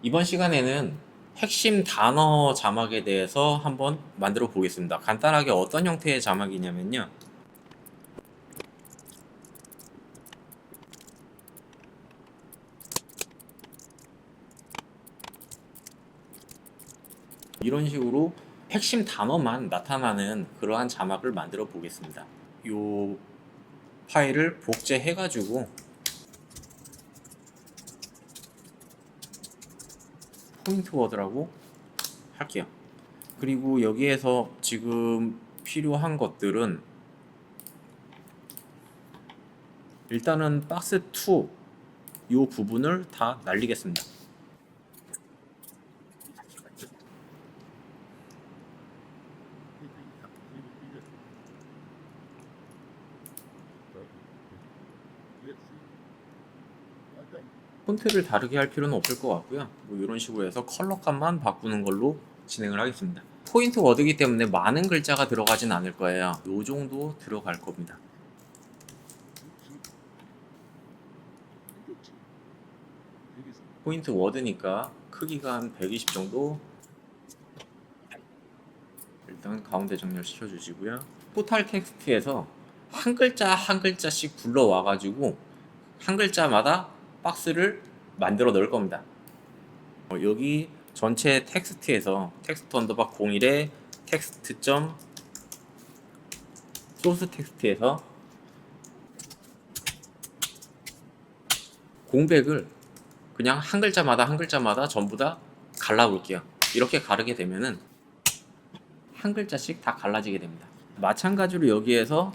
이번 시간에는 핵심 단어 자막에 대해서 한번 만들어 보겠습니다. 간단하게 어떤 형태의 자막이냐면요. 이런 식으로 핵심 단어만 나타나는 그러한 자막을 만들어 보겠습니다. 이 파일을 복제해 가지고 포인트 워드라고 할게요. 그리고 여기에서 지금 필요한 것들은 일단은 박스2 이 부분을 다 날리겠습니다. 폰트를 다르게 할 필요는 없을 것 같고요. 뭐 이런 식으로 해서 컬러감만 바꾸는 걸로 진행을 하겠습니다. 포인트 워드이기 때문에 많은 글자가 들어가진 않을 거예요. 요 정도 들어갈 겁니다. 포인트 워드니까 크기가 한 120 정도. 일단 가운데 정렬 시켜주시고요. 토탈 텍스트에서 한 글자 한 글자씩 불러와 가지고 한 글자마다 박스를 만들어 넣을 겁니다. 여기 전체 텍스트에서 텍스트 언더바 01에 텍스트 점 소스 텍스트에서 공백을 그냥 한 글자마다 한 글자마다 전부 다 갈라볼게요. 이렇게 가르게 되면은 한 글자씩 다 갈라지게 됩니다. 마찬가지로 여기에서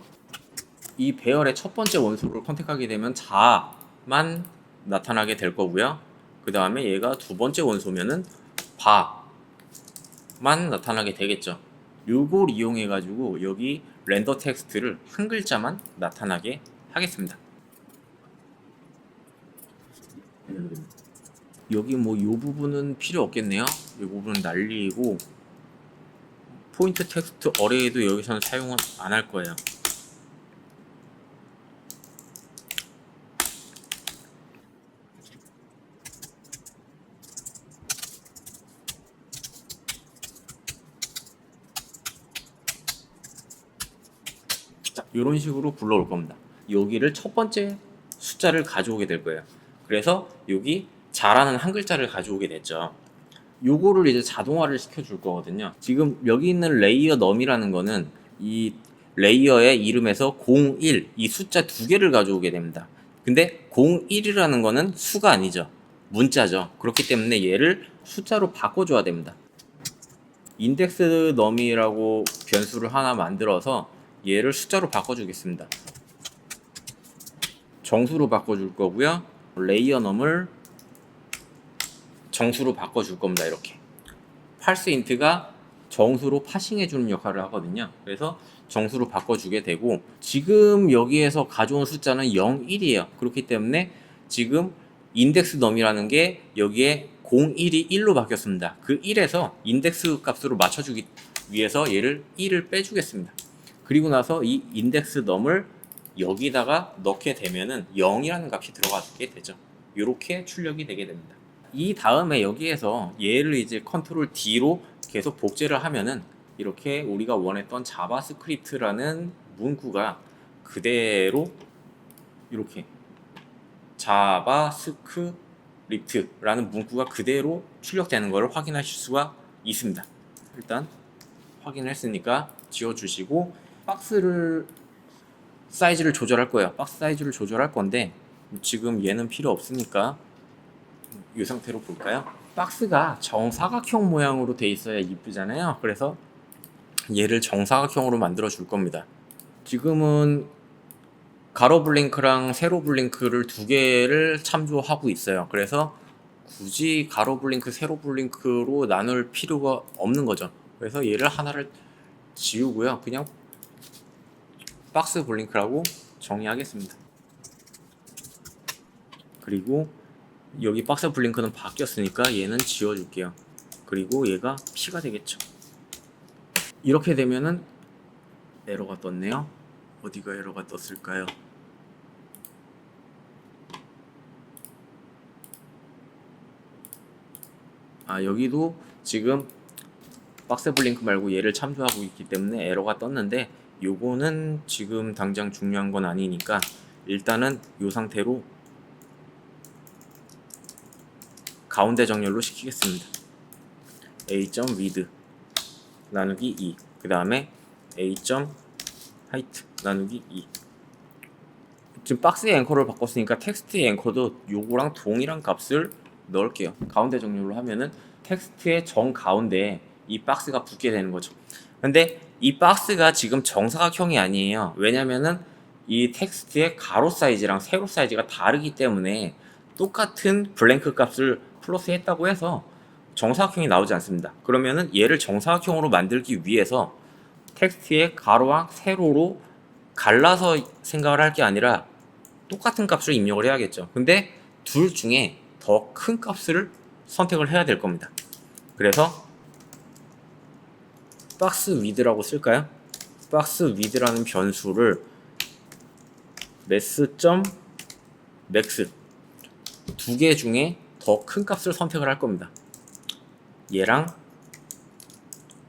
이 배열의 첫 번째 원소를 선택하게 되면 자만 나타나게 될 거고요. 그 다음에 얘가 두 번째 원소면은 바만 나타나게 되겠죠. 요걸 이용해 가지고 여기 렌더 텍스트를 한 글자만 나타나게 하겠습니다. 여기 뭐 요 부분은 필요 없겠네요. 이 부분은 날리고 포인트 텍스트 어레이도 여기서는 사용은 안 할 거예요. 자, 이런 식으로 불러올 겁니다. 여기를 첫 번째 숫자를 가져오게 될 거예요. 그래서 여기 자라는 한 글자를 가져오게 됐죠. 요거를 이제 자동화를 시켜줄 거거든요. 지금 여기 있는 레이어 넘이라는 거는 이 레이어의 이름에서 01, 이 숫자 두 개를 가져오게 됩니다. 근데 01이라는 거는 수가 아니죠. 문자죠. 그렇기 때문에 얘를 숫자로 바꿔줘야 됩니다. 인덱스 넘이라고 변수를 하나 만들어서 얘를 숫자로 바꿔주겠습니다. 정수로 바꿔줄 거고요. 레이어 넘을 정수로 바꿔줄 겁니다. 이렇게 parse int가 정수로 파싱해주는 역할을 하거든요. 그래서 정수로 바꿔주게 되고 지금 여기에서 가져온 숫자는 0, 1이에요. 그렇기 때문에 지금 인덱스 넘이라는 게 여기에 01이 1로 바뀌었습니다. 그 1에서 인덱스 값으로 맞춰주기 위해서 얘를 1을 빼주겠습니다. 그리고 나서 이 인덱스 넘을 여기다가 넣게 되면은 0이라는 값이 들어가게 되죠. 이렇게 출력이 되게 됩니다. 이 다음에 여기에서 얘를 이제 컨트롤 D로 계속 복제를 하면은 이렇게 우리가 원했던 자바스크립트라는 문구가 그대로 이렇게 자바스크립트라는 문구가 그대로 출력되는 것을 확인하실 수가 있습니다. 일단 확인했으니까 지워주시고 박스를 사이즈를 조절할 거예요. 박스 사이즈를 조절할 건데 지금 얘는 필요 없으니까 이 상태로 볼까요? 박스가 정사각형 모양으로 돼 있어야 이쁘잖아요. 그래서 얘를 정사각형으로 만들어 줄 겁니다. 지금은 가로 블링크랑 세로 블링크를 두 개를 참조하고 있어요. 그래서 굳이 가로 블링크, 세로 블링크로 나눌 필요가 없는 거죠. 그래서 얘를 하나를 지우고요. 그냥 박스 블링크라고 정의하겠습니다. 그리고 여기 박스 블링크는 바뀌었으니까 얘는 지워줄게요. 그리고 얘가 P가 되겠죠. 이렇게 되면은 에러가 떴네요. 어디가 에러가 떴을까요? 여기도 지금 박스 블링크 말고 얘를 참조하고 있기 때문에 에러가 떴는데, 요거는 지금 당장 중요한 건 아니니까 일단은 이 상태로 가운데 정렬로 시키겠습니다. a.width 나누기 2, 그 다음에 a.height 나누기 2. 지금 박스의 앵커를 바꿨으니까 텍스트의 앵커도 요거랑 동일한 값을 넣을게요. 가운데 정렬로 하면은 텍스트의 정 가운데에 이 박스가 붙게 되는 거죠. 근데 이 박스가 지금 정사각형이 아니에요. 왜냐면은 이 텍스트의 가로 사이즈랑 세로 사이즈가 다르기 때문에 똑같은 블랭크 값을 플러스 했다고 해서 정사각형이 나오지 않습니다. 그러면은 얘를 정사각형으로 만들기 위해서 텍스트의 가로와 세로로 갈라서 생각을 할 게 아니라 똑같은 값을 입력을 해야겠죠. 근데 둘 중에 더 큰 값을 선택을 해야 될 겁니다. 그래서 박스 위드라고 쓸까요? 박스 위드라는 변수를 mass.max 두 개 중에 더 큰 값을 선택을 할 겁니다. 얘랑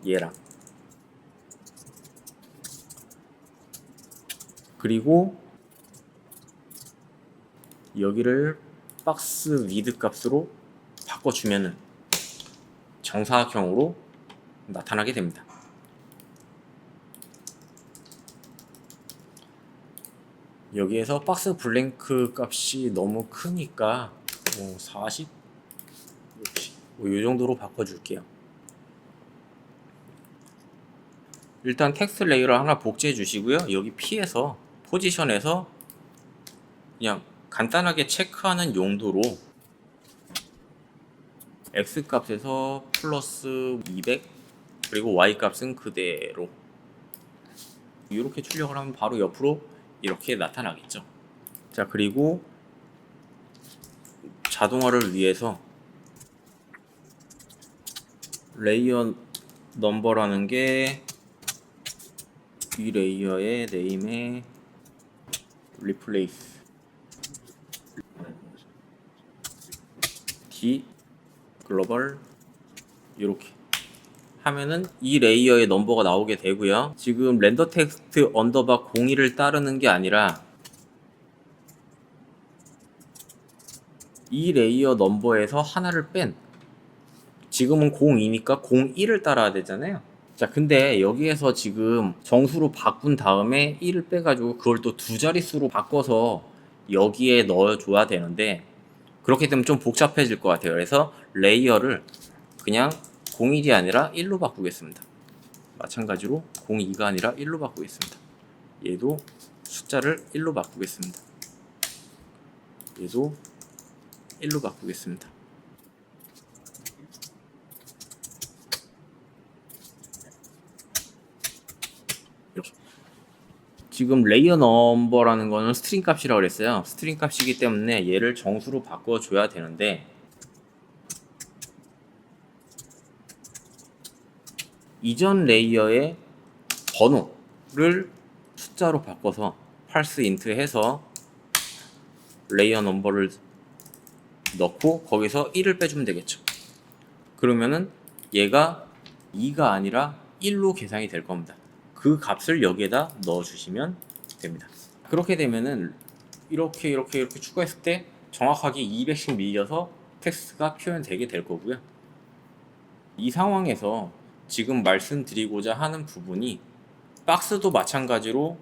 얘랑. 그리고 여기를 박스 위드 값으로 바꿔주면은 정사각형으로 나타나게 됩니다. 여기에서 박스 블랭크 값이 너무 크니까 40? 이 정도로 바꿔줄게요. 일단 텍스트 레이어를 하나 복제해 주시고요. 여기 P에서 포지션에서 그냥 간단하게 체크하는 용도로 X 값에서 플러스 200 그리고 Y 값은 그대로 이렇게 출력을 하면 바로 옆으로 이렇게 나타나겠죠. 자, 그리고 자동화를 위해서 레이어 넘버라는 게 이 레이어의 네임에 replace d 글로벌 이렇게 하면은 이 레이어의 넘버가 나오게 되고요. 지금 렌더 텍스트 언더바 01을 따르는 게 아니라 이 레이어 넘버에서 하나를 뺀, 지금은 02니까 01을 따라야 되잖아요. 자, 근데 여기에서 지금 정수로 바꾼 다음에 1을 빼가지고 그걸 또 두 자릿수로 바꿔서 여기에 넣어줘야 되는데, 그렇게 되면 좀 복잡해질 것 같아요. 그래서 레이어를 그냥 01이 아니라 1로 바꾸겠습니다. 마찬가지로 02가 아니라 1로 바꾸겠습니다. 얘도 숫자를 1로 바꾸겠습니다. 얘도 1로 바꾸겠습니다. 이렇게. 지금 레이어 넘버라는 거는 스트링 값이라고 그랬어요. 스트링 값이기 때문에 얘를 정수로 바꿔줘야 되는데, 이전 레이어의 번호를 숫자로 바꿔서 parse int 해서 레이어 넘버를 넣고 거기서 1을 빼주면 되겠죠. 그러면은 얘가 2가 아니라 1로 계산이 될 겁니다. 그 값을 여기에다 넣어주시면 됩니다. 그렇게 되면은 이렇게 추가했을 때 정확하게 200씩 밀려서 텍스트가 표현되게 될 거고요. 이 상황에서 지금 말씀드리고자 하는 부분이, 박스도 마찬가지로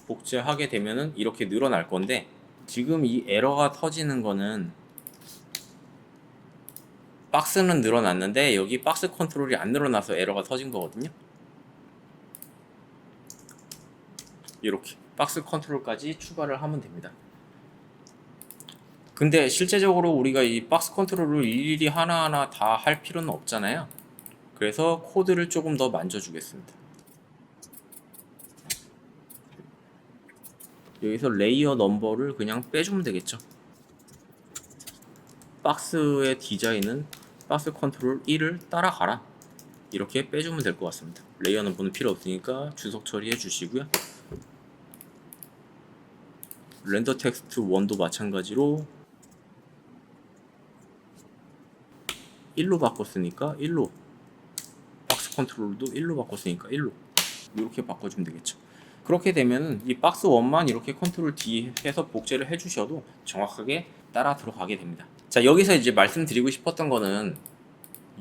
복제하게 되면은 이렇게 늘어날 건데, 지금 이 에러가 터지는 거는 박스는 늘어났는데 여기 박스 컨트롤이 안 늘어나서 에러가 터진 거거든요. 이렇게 박스 컨트롤까지 추가를 하면 됩니다. 근데 실제적으로 우리가 이 박스 컨트롤을 일일이 하나하나 다 할 필요는 없잖아요. 그래서 코드를 조금 더 만져주겠습니다. 여기서 레이어 넘버를 그냥 빼주면 되겠죠. 박스의 디자인은 박스 컨트롤 1을 따라가라, 이렇게 빼주면 될 것 같습니다. 레이어 넘버는 필요 없으니까 주석 처리해 주시고요. 렌더 텍스트 1도 마찬가지로 1로 바꿨으니까 1로, 박스 컨트롤도 1로 바꿨으니까 1로 이렇게 바꿔주면 되겠죠. 그렇게 되면 이 박스 1만 이렇게 컨트롤 D 해서 복제를 해주셔도 정확하게 따라 들어가게 됩니다. 자, 여기서 이제 말씀드리고 싶었던 거는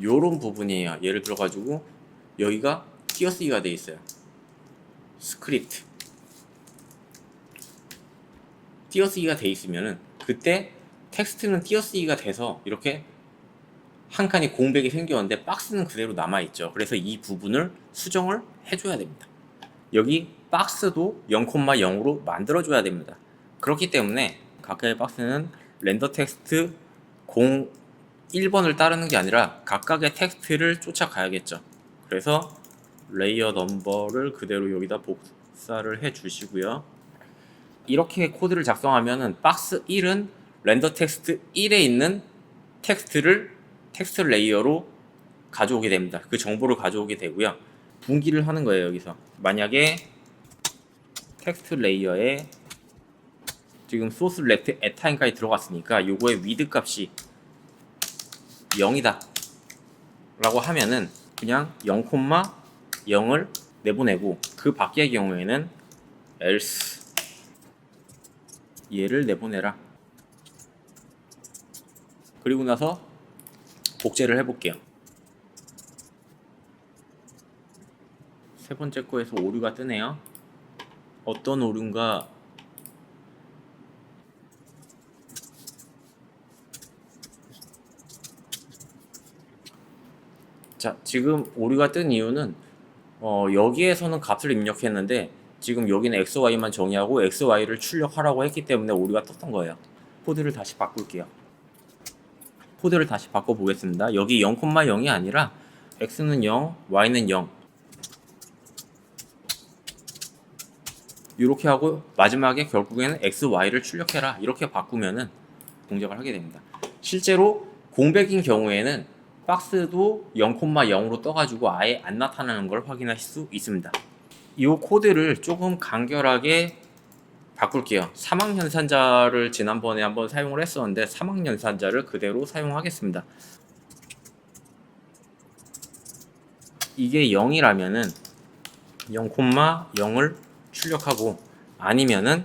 요런 부분이에요. 예를 들어 가지고 여기가 띄어쓰기가 돼 있어요. 스크립트 띄어쓰기가 돼 있으면은 그때 텍스트는 띄어쓰기가 돼서 이렇게 한 칸이 공백이 생겼는데 박스는 그대로 남아있죠. 그래서 이 부분을 수정을 해줘야 됩니다. 여기 박스도 0,0으로 만들어줘야 됩니다. 그렇기 때문에 각각의 박스는 렌더 텍스트 1번을 따르는 게 아니라 각각의 텍스트를 쫓아가야겠죠. 그래서 레이어 넘버를 그대로 여기다 복사를 해 주시고요. 이렇게 코드를 작성하면은 박스 1은 렌더 텍스트 1에 있는 텍스트 레이어로 가져오게 됩니다. 그 정보를 가져오게 되고요. 분기를 하는 거예요. 여기서 만약에 텍스트 레이어에 지금 소스 레프트 @time까지 들어갔으니까 요거의 위드 값이 0이다 라고 하면은 그냥 0,0을 내보내고 그 밖의 경우에는 else 얘를 내보내라. 그리고 나서 복제를 해볼게요. 세 번째 거에서 오류가 뜨네요. 어떤 오류인가? 자, 지금 오류가 뜬 이유는 여기에서는 값을 입력했는데 지금 여기는 XY만 정의하고 XY를 출력하라고 했기 때문에 오류가 떴던 거예요. 코드를 다시 바꿀게요. 코드를 다시 바꿔보겠습니다. 여기 0,0이 아니라 X는 0, Y는 0 이렇게 하고 마지막에 결국에는 XY를 출력해라 이렇게 바꾸면은 동작을 하게 됩니다. 실제로 공백인 경우에는 박스도 0,0으로 떠가지고 아예 안 나타나는 걸 확인하실 수 있습니다. 이 코드를 조금 간결하게 바꿀게요. 사막연산자를 지난번에 한번 사용을 했었는데 사막연산자를 그대로 사용하겠습니다. 이게 0이라면은 0,0을 출력하고 아니면은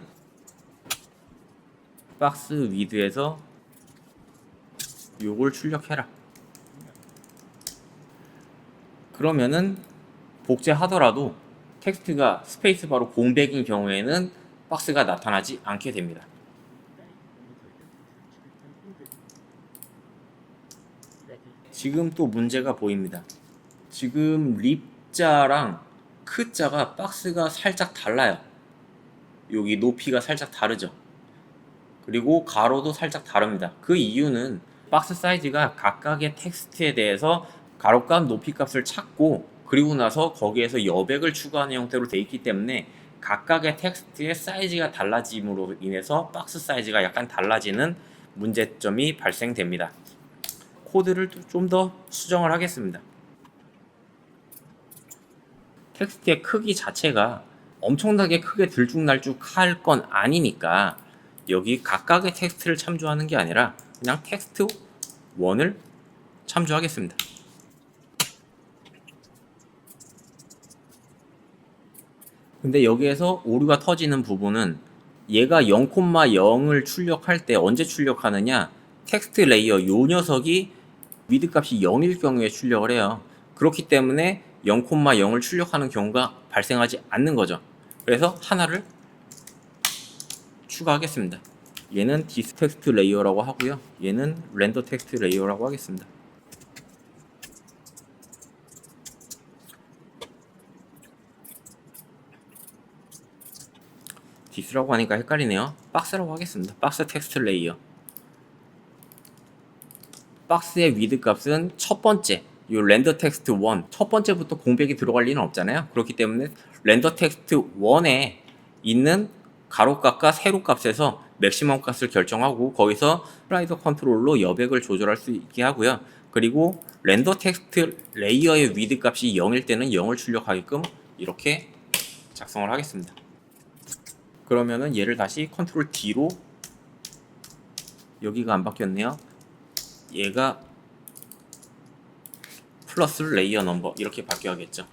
박스 위드에서 요걸 출력해라. 그러면은 복제하더라도 텍스트가 스페이스바로 공백인 경우에는 박스가 나타나지 않게 됩니다. 지금 또 문제가 보입니다. 지금 립자랑 크자가 박스가 살짝 달라요. 여기 높이가 살짝 다르죠. 그리고 가로도 살짝 다릅니다. 그 이유는 박스 사이즈가 각각의 텍스트에 대해서 가로값, 높이값을 찾고 그리고 나서 거기에서 여백을 추가하는 형태로 되어 있기 때문에 각각의 텍스트의 사이즈가 달라짐으로 인해서 박스 사이즈가 약간 달라지는 문제점이 발생됩니다. 코드를 좀 더 수정을 하겠습니다. 텍스트의 크기 자체가 엄청나게 크게 들쭉날쭉 할 건 아니니까 여기 각각의 텍스트를 참조하는 게 아니라 그냥 텍스트 1을 참조하겠습니다. 근데 여기에서 오류가 터지는 부분은 얘가 0,0을 출력할 때 언제 출력하느냐, 텍스트 레이어 요 녀석이 위드 값이 0일 경우에 출력을 해요. 그렇기 때문에 0,0을 출력하는 경우가 발생하지 않는 거죠. 그래서 하나를 추가하겠습니다. 얘는 디스 텍스트 레이어라고 하고요. 얘는 렌더 텍스트 레이어라고 하겠습니다. 디스라고 하니까 헷갈리네요. 박스라고 하겠습니다. 박스 텍스트 레이어. 박스의 위드 값은 첫 번째, 요 렌더 텍스트 1, 첫 번째부터 공백이 들어갈 리는 없잖아요. 그렇기 때문에 렌더 텍스트 1에 있는 가로값과 세로값에서 맥시멈 값을 결정하고 거기서 슬라이더 컨트롤로 여백을 조절할 수 있게 하고요. 그리고 렌더 텍스트 레이어의 위드 값이 0일 때는 0을 출력하게끔 이렇게 작성을 하겠습니다. 그러면은 얘를 다시 컨트롤 D로, 여기가 안 바뀌었네요. 얘가 플러스 레이어 넘버 이렇게 바뀌어야겠죠.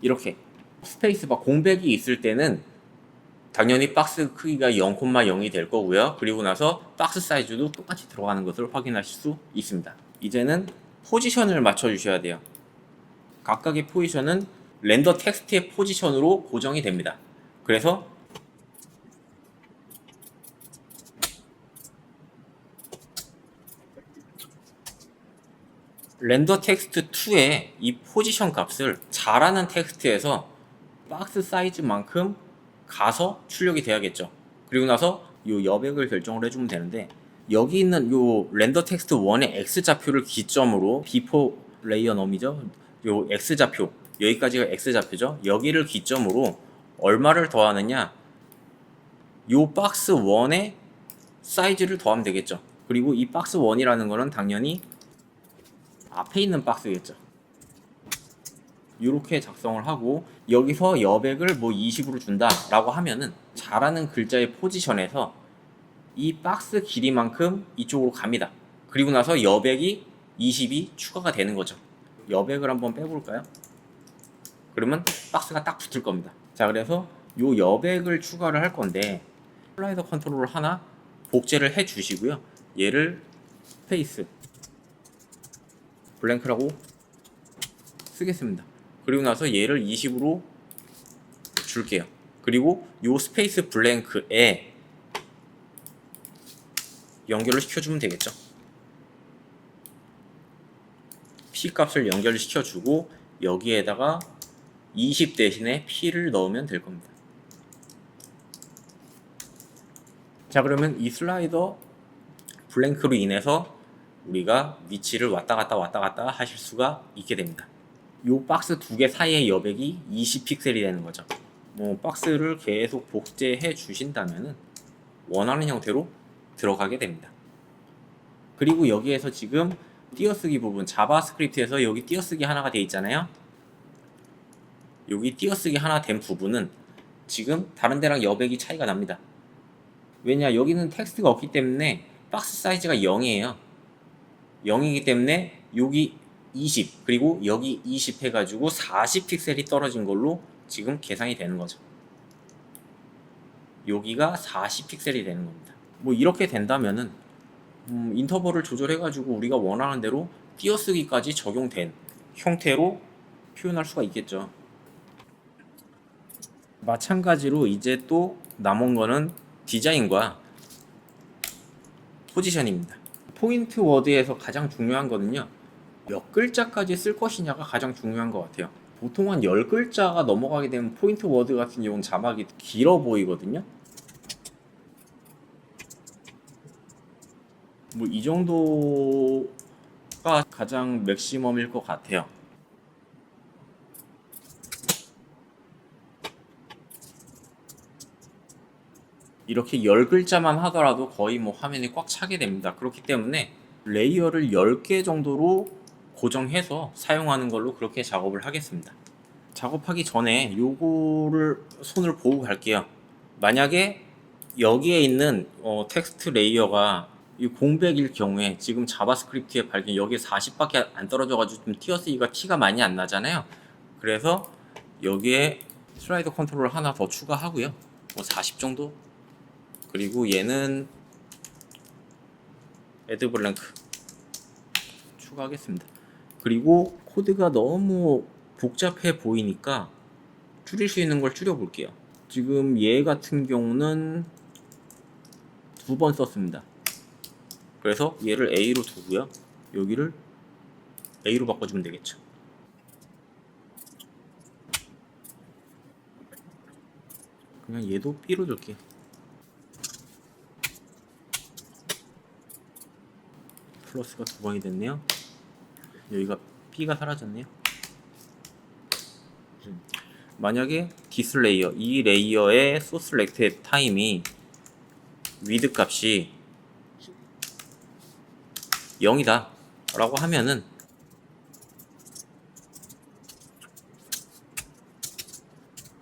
이렇게 스페이스바 공백이 있을 때는 당연히 박스 크기가 0,0이 될 거고요. 그리고 나서 박스 사이즈도 똑같이 들어가는 것을 확인하실 수 있습니다. 이제는 포지션을 맞춰 주셔야 돼요. 각각의 포지션은 렌더 텍스트의 포지션으로 고정이 됩니다. 그래서 렌더 텍스트 2의 이 포지션 값을 잘하는 텍스트에서 박스 사이즈만큼 가서 출력이 돼야겠죠. 그리고 나서 요 여백을 결정을 해주면 되는데, 여기 있는 요 렌더 텍스트 1의 X좌표를 기점으로 비포 레이어 넘이죠. 요 X좌표, 여기까지가 X좌표죠. 여기를 기점으로 얼마를 더하느냐, 요 박스 1의 사이즈를 더하면 되겠죠. 그리고 이 박스 1이라는 거는 당연히 앞에 있는 박스겠죠. 이렇게 작성을 하고, 여기서 여백을 뭐 20으로 준다 라고 하면은 잘하는 글자의 포지션에서 이 박스 길이만큼 이쪽으로 갑니다. 그리고 나서 여백이 20이 추가가 되는 거죠. 여백을 한번 빼볼까요? 그러면 박스가 딱 붙을 겁니다. 자, 그래서 요 여백을 추가를 할 건데, 슬라이더 컨트롤을 하나 복제를 해 주시고요. 얘를 스페이스 블랭크라고 쓰겠습니다. 그리고 나서 얘를 20으로 줄게요. 그리고 요 스페이스 블랭크에 연결을 시켜주면 되겠죠. P 값을 연결을 시켜주고 여기에다가 20 대신에 P를 넣으면 될 겁니다. 자, 그러면 이 슬라이더 블랭크로 인해서 우리가 위치를 왔다 갔다 하실 수가 있게 됩니다. 요 박스 두 개 사이의 여백이 20픽셀이 되는 거죠. 뭐 박스를 계속 복제해 주신다면은 원하는 형태로 들어가게 됩니다. 그리고 여기에서 지금 띄어쓰기 부분, 자바스크립트에서 여기 띄어쓰기 하나가 돼 있잖아요. 여기 띄어쓰기 하나 된 부분은 지금 다른 데랑 여백이 차이가 납니다. 왜냐, 여기는 텍스트가 없기 때문에 박스 사이즈가 0이에요. 0이기 때문에 여기 20 그리고 여기 20 해가지고 40 픽셀이 떨어진 걸로 지금 계산이 되는 거죠. 여기가 40 픽셀이 되는 겁니다. 뭐 이렇게 된다면은 인터벌을 조절해가지고 우리가 원하는 대로 띄어쓰기까지 적용된 형태로 표현할 수가 있겠죠. 마찬가지로 이제 또 남은 거는 디자인과 포지션입니다. 포인트 워드에서 가장 중요한 거는요, 몇 글자까지 쓸 것이냐가 가장 중요한 것 같아요. 보통 한 10글자가 넘어가게 되면 포인트 워드 같은 경우는 자막이 길어 보이거든요. 뭐 이 정도가 가장 맥시멈일 것 같아요. 이렇게 10글자만 하더라도 거의 뭐 화면이 꽉 차게 됩니다. 그렇기 때문에 레이어를 10개 정도로 고정해서 사용하는 걸로 그렇게 작업을 하겠습니다. 작업하기 전에 요거를 손을 보고 갈게요. 만약에 여기에 있는 텍스트 레이어가 이 공백일 경우에 지금 자바스크립트에 발견 여기에 40밖에 안 떨어져가지고 좀 띄어쓰기가 티가 많이 안 나잖아요. 그래서 여기에 슬라이더 컨트롤을 하나 더 추가하고요. 뭐 40 정도. 그리고 얘는 애드 블랭크 추가하겠습니다. 그리고 코드가 너무 복잡해 보이니까 줄일 수 있는 걸 줄여 볼게요. 지금 얘 같은 경우는 2번 썼습니다. 그래서 얘를 A로 두고요. 여기를 A로 바꿔주면 되겠죠. 그냥 얘도 B로 줄게요. 플러스가 2번이 됐네요. 여기가 B가 사라졌네요. 만약에 디스 레이어, 이 레이어의 소스 렉트 타임이 위드 값이 0이다 라고 하면은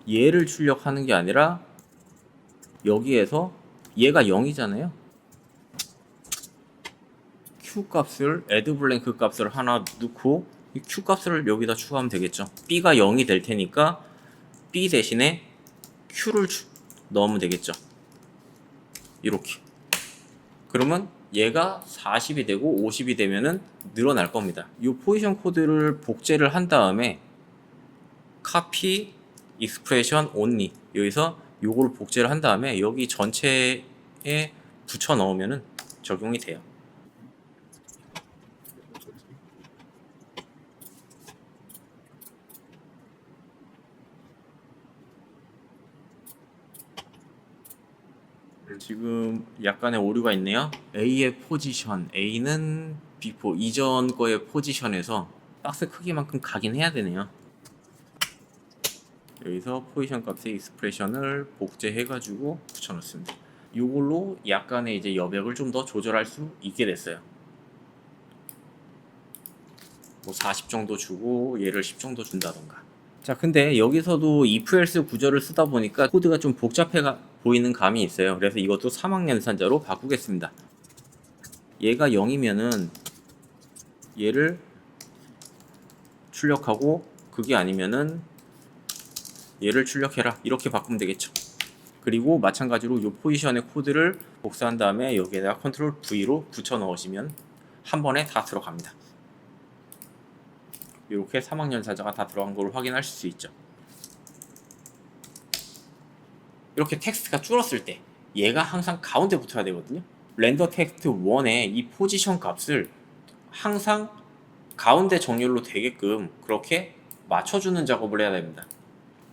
얘를 출력하는 게 아니라 여기에서 얘가 0이잖아요. q 값을 add 블랭크 값을 하나 넣고 이 q 값을 여기다 추가하면 되겠죠. b가 0이 될 테니까 b 대신에 q를 넣으면 되겠죠. 이렇게. 그러면 얘가 40이 되고 50이 되면은 늘어날 겁니다. 이 포지션 코드를 복제를 한 다음에 copy expression only 여기서 요걸 복제를 한 다음에 여기 전체에 붙여 넣으면은 적용이 돼요. 지금 약간의 오류가 있네요. A의 포지션, A는 before 이전 거의 포지션에서 박스 크기만큼 가긴 해야 되네요. 여기서 포지션 값의 익스프레션을 복제해가지고 붙여놓습니다. 이걸로 약간의 이제 여백을 좀 더 조절할 수 있게 됐어요. 뭐 40 정도 주고 얘를 10 정도 준다던가. 자, 근데 여기서도 if else 구조를 쓰다 보니까 코드가 좀 복잡해 보이는 감이 있어요. 그래서 이것도 3학 연산자로 바꾸겠습니다. 얘가 0이면은 얘를 출력하고 그게 아니면은 얘를 출력해라 이렇게 바꾸면 되겠죠. 그리고 마찬가지로 이 포지션의 코드를 복사한 다음에 여기에다가 컨트롤 V로 붙여 넣으시면 한 번에 다 들어갑니다. 이렇게 3학 연산자가 다 들어간 걸 확인하실 수 있죠. 이렇게 텍스트가 줄었을 때 얘가 항상 가운데 붙어야 되거든요. 렌더 텍스트 1의 이 포지션 값을 항상 가운데 정렬로 되게끔 그렇게 맞춰주는 작업을 해야 됩니다.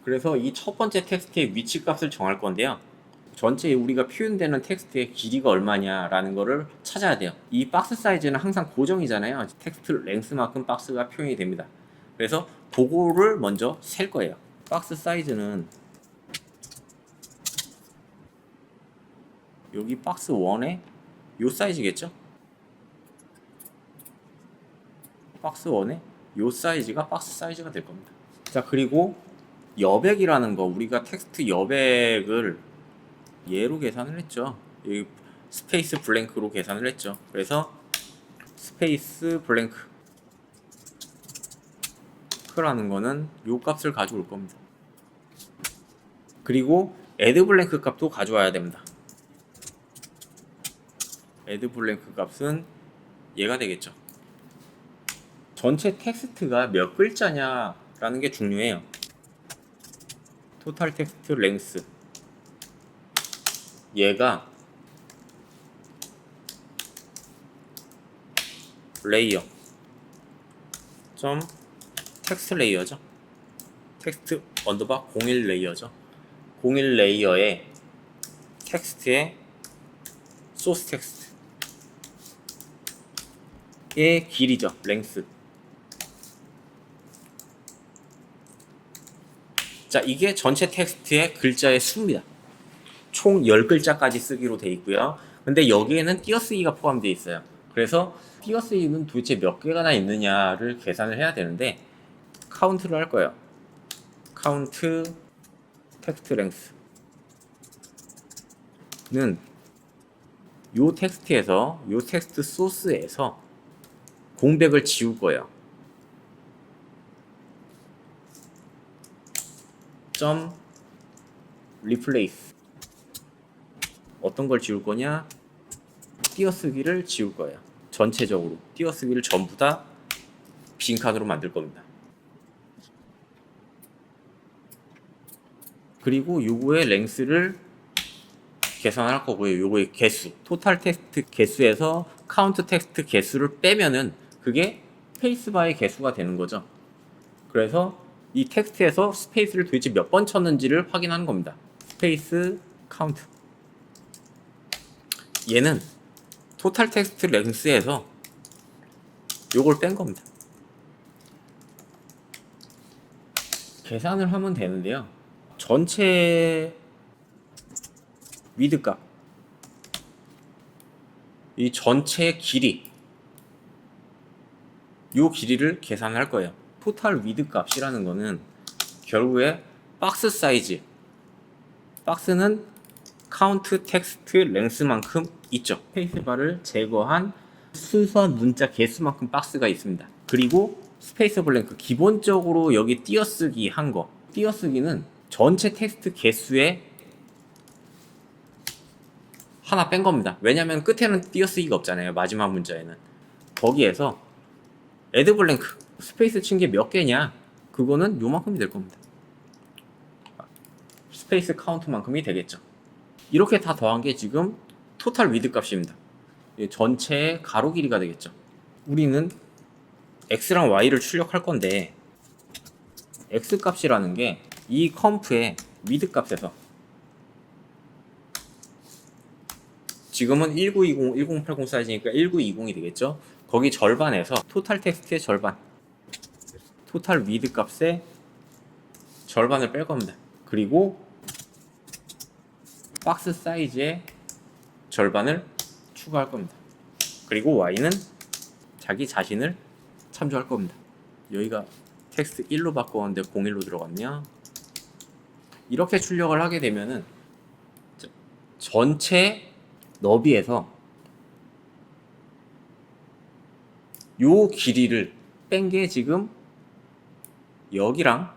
그래서 이 첫 번째 텍스트의 위치 값을 정할 건데요. 전체 우리가 표현되는 텍스트의 길이가 얼마냐라는 거를 찾아야 돼요. 이 박스 사이즈는 항상 고정이잖아요. 텍스트 랭스만큼 박스가 표현이 됩니다. 그래서 그거를 먼저 셀 거예요. 박스 사이즈는 여기 박스 1에 요 사이즈겠죠? 박스 1에 요 사이즈가 박스 사이즈가 될 겁니다. 자, 그리고 여백이라는 거, 우리가 텍스트 여백을 얘로 계산을 했죠. 이 스페이스 블랭크로 계산을 했죠. 그래서 스페이스 블랭크라는 거는 요 값을 가져올 겁니다. 그리고 add 블랭크 값도 가져와야 됩니다. add 블랭크 값은 얘가 되겠죠. 전체 텍스트가 몇 글자냐라는 게 중요해요. 토탈 텍스트 랭스 얘가 레이어 점 텍스트 레이어죠. 텍스트 언더바 01 레이어죠. 01 레이어의 텍스트의 소스 텍스트의 길이죠. 랭스. 자, 이게 전체 텍스트의 글자의 수입니다. 총 10글자까지 쓰기로 돼 있고요. 근데 여기에는 띄어쓰기가 포함되어 있어요. 그래서 띄어쓰기는 도대체 몇 개가나 있느냐를 계산을 해야 되는데 카운트를 할 거예요. 카운트 텍스트 랭스는 요 텍스트에서 요 텍스트 소스에서 공백을 지울 거예요. 점 replace 어떤 걸 지울 거냐? 띄어쓰기를 지울 거예요. 전체적으로 띄어쓰기를 전부 다 빈칸으로 만들 겁니다. 그리고 요거의 랭스를 계산할 거고요. 요거의 개수, 토탈 텍스트 개수에서 카운트 텍스트 개수를 빼면은 그게 스페이스바의 개수가 되는 거죠. 그래서 이 텍스트에서 스페이스를 도대체 몇 번 쳤는지를 확인하는 겁니다. 스페이스 카운트. 얘는 토탈 텍스트 랭스에서 요걸 뺀 겁니다. 계산을 하면 되는데요. 전체 위드 값, 이 전체 길이, 요 길이를 계산할 거예요. 토탈 위드 값이라는 거는 결국에 박스 사이즈, 박스는 카운트 텍스트 랭스만큼 있죠. 스페이스바를 제거한 순수한 문자 개수만큼 박스가 있습니다. 그리고 스페이스 블랭크, 기본적으로 여기 띄어쓰기 한 거, 띄어쓰기는 전체 텍스트 개수에 하나 뺀 겁니다. 왜냐면 끝에는 띄어쓰기가 없잖아요, 마지막 문자에는. 거기에서 애드 블랭크, 스페이스 친 게 몇 개냐, 그거는 요만큼이 될 겁니다. 스페이스 카운트만큼이 되겠죠. 이렇게 다 더한 게 지금 토탈 위드 값입니다. 전체 가로 길이가 되겠죠. 우리는 x랑 y를 출력할 건데, x 값이라는 게 이 컴프의 위드 값에서, 지금은 1920, 1080 사이즈니까 1920이 되겠죠. 거기 절반에서 토탈 텍스트의 절반, 토탈 위드 값의 절반을 뺄 겁니다. 그리고 박스 사이즈의 절반을 추가할 겁니다. 그리고 y는 자기 자신을 참조할 겁니다. 여기가 텍스트 1로 바꿨는데 01로 들어갔냐? 이렇게 출력을 하게 되면은 전체 너비에서 요 길이를 뺀 게 지금 여기랑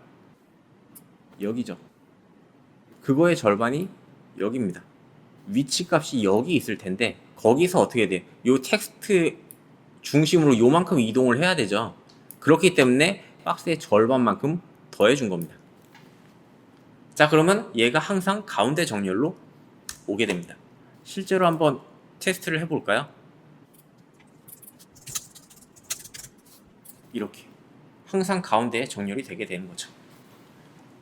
여기죠. 그거의 절반이 여기입니다. 위치 값이 여기 있을 텐데 거기서 어떻게 돼? 요 텍스트 중심으로 요만큼 이동을 해야 되죠. 그렇기 때문에 박스의 절반만큼 더해준 겁니다. 자, 그러면 얘가 항상 가운데 정렬로 오게 됩니다. 실제로 한번 테스트를 해볼까요? 이렇게 항상 가운데에 정렬이 되게 되는 거죠.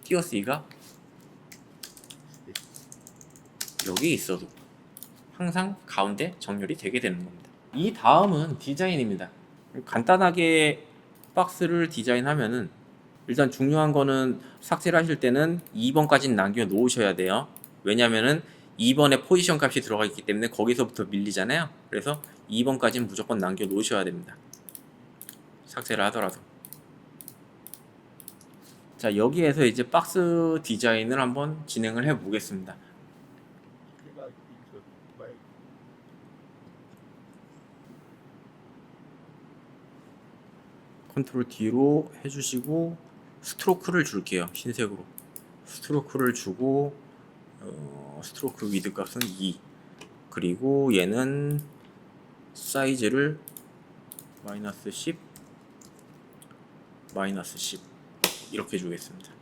띄어쓰기가 여기 있어도 항상 가운데 정렬이 되게 되는 겁니다. 이 다음은 디자인입니다. 간단하게 박스를 디자인하면은 일단 중요한 거는 삭제를 하실 때는 2번까지는 남겨 놓으셔야 돼요. 왜냐면은 2번에 포지션 값이 들어가 있기 때문에 거기서부터 밀리잖아요. 그래서 2번까지는 무조건 남겨 놓으셔야 됩니다. 삭제를 하더라도. 자, 여기에서 이제 박스 디자인을 한번 진행을 해 보겠습니다. 컨트롤 D로 해주시고 스트로크를 줄게요. 흰색으로 스트로크를 주고 스트로크 위드 값은 2, 그리고 얘는 사이즈를 마이너스 10 이렇게 주겠습니다.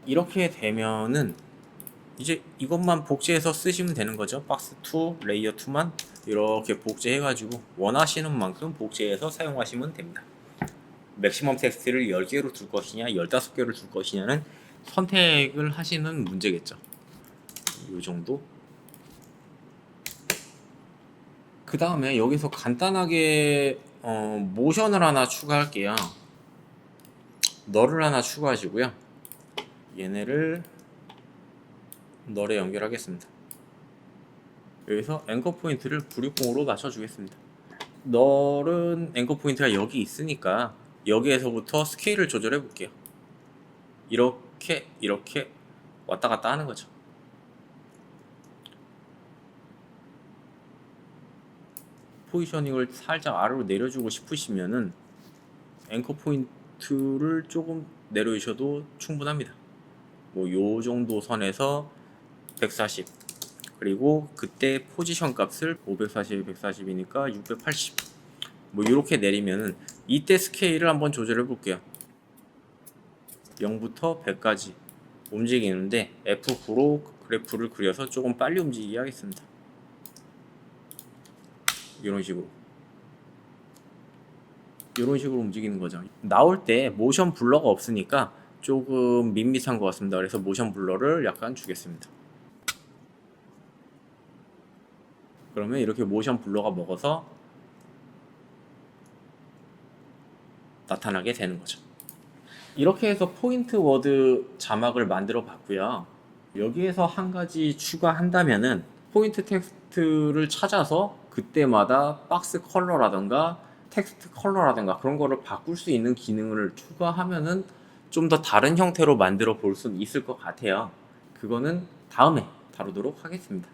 이렇게 되면은 이제 이것만 복제해서 쓰시면 되는 거죠. 박스 2, 레이어 2만 이렇게 복제해 가지고 원하시는 만큼 복제해서 사용하시면 됩니다. 맥시멈 텍스트를 10개로 둘 것이냐 15개로 둘 것이냐는 선택을 하시는 문제겠죠. 이 정도. 그 다음에 여기서 간단하게 모션을 하나 추가할게요. 널을 하나 추가하시고요. 얘네를 널에 연결하겠습니다. 여기서 앵커 포인트를 960으로 맞춰주겠습니다. 널은 앵커 포인트가 여기 있으니까 여기에서부터 스케일을 조절해 볼게요. 이렇게 왔다 갔다 하는 거죠. 포지셔닝을 살짝 아래로 내려주고 싶으시면은 앵커 포인트를 조금 내려주셔도 충분합니다. 뭐 요 정도 선에서 140, 그리고 그때 포지션 값을 540, 140이니까 680, 뭐 이렇게 내리면은 이때 스케일을 한번 조절해 볼게요. 0부터 100까지 움직이는데 F9로 그래프를 그려서 조금 빨리 움직이게 하겠습니다. 이런 식으로 움직이는 거죠. 나올 때 모션 블러가 없으니까 조금 밋밋한 것 같습니다. 그래서 모션 블러를 약간 주겠습니다. 그러면 이렇게 모션 블러가 먹어서 나타나게 되는 거죠. 이렇게 해서 포인트 워드 자막을 만들어 봤고요. 여기에서 한 가지 추가한다면은 포인트 텍스트를 찾아서 그때마다 박스 컬러라던가 텍스트 컬러라든가 그런 거를 바꿀 수 있는 기능을 추가하면은 좀 더 다른 형태로 만들어 볼 수 있을 것 같아요. 그거는 다음에 다루도록 하겠습니다.